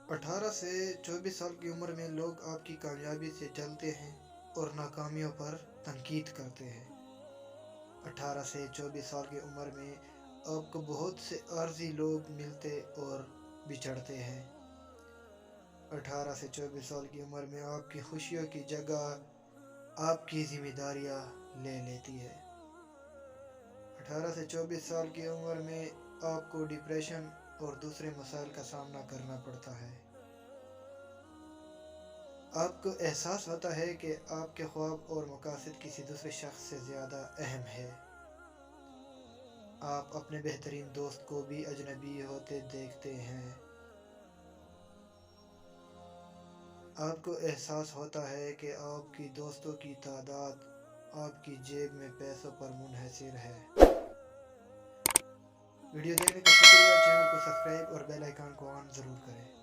18 से 24 साल की उम्र में लोग आपकी कामयाबी से जलते हैं और नाकामियों पर तनकीद करते हैं। 18 से 24 साल की उम्र में आपको बहुत से आर्जी लोग मिलते और बिछड़ते हैं। 18 से 24 साल की उम्र में आपकी खुशियों की जगह आपकी जिम्मेदारियां ले लेती है। 18 से 24 साल की उम्र में आपको डिप्रेशन और दूसरे मसाइल का सामना करना पड़ता है। आपको एहसास होता है कि आपके ख्वाब और मकासद किसी दूसरे शख्स से ज़्यादा अहम है। आप अपने बेहतरीन दोस्त को भी अजनबी होते देखते हैं। आपको एहसास होता है कि आपकी दोस्तों की तादाद आपकी जेब में पैसों पर मुनहसर है। वीडियो देखने का शुक्रिया। चैनल को सब्सक्राइब और बेल आइकन को ऑन ज़रूर करें।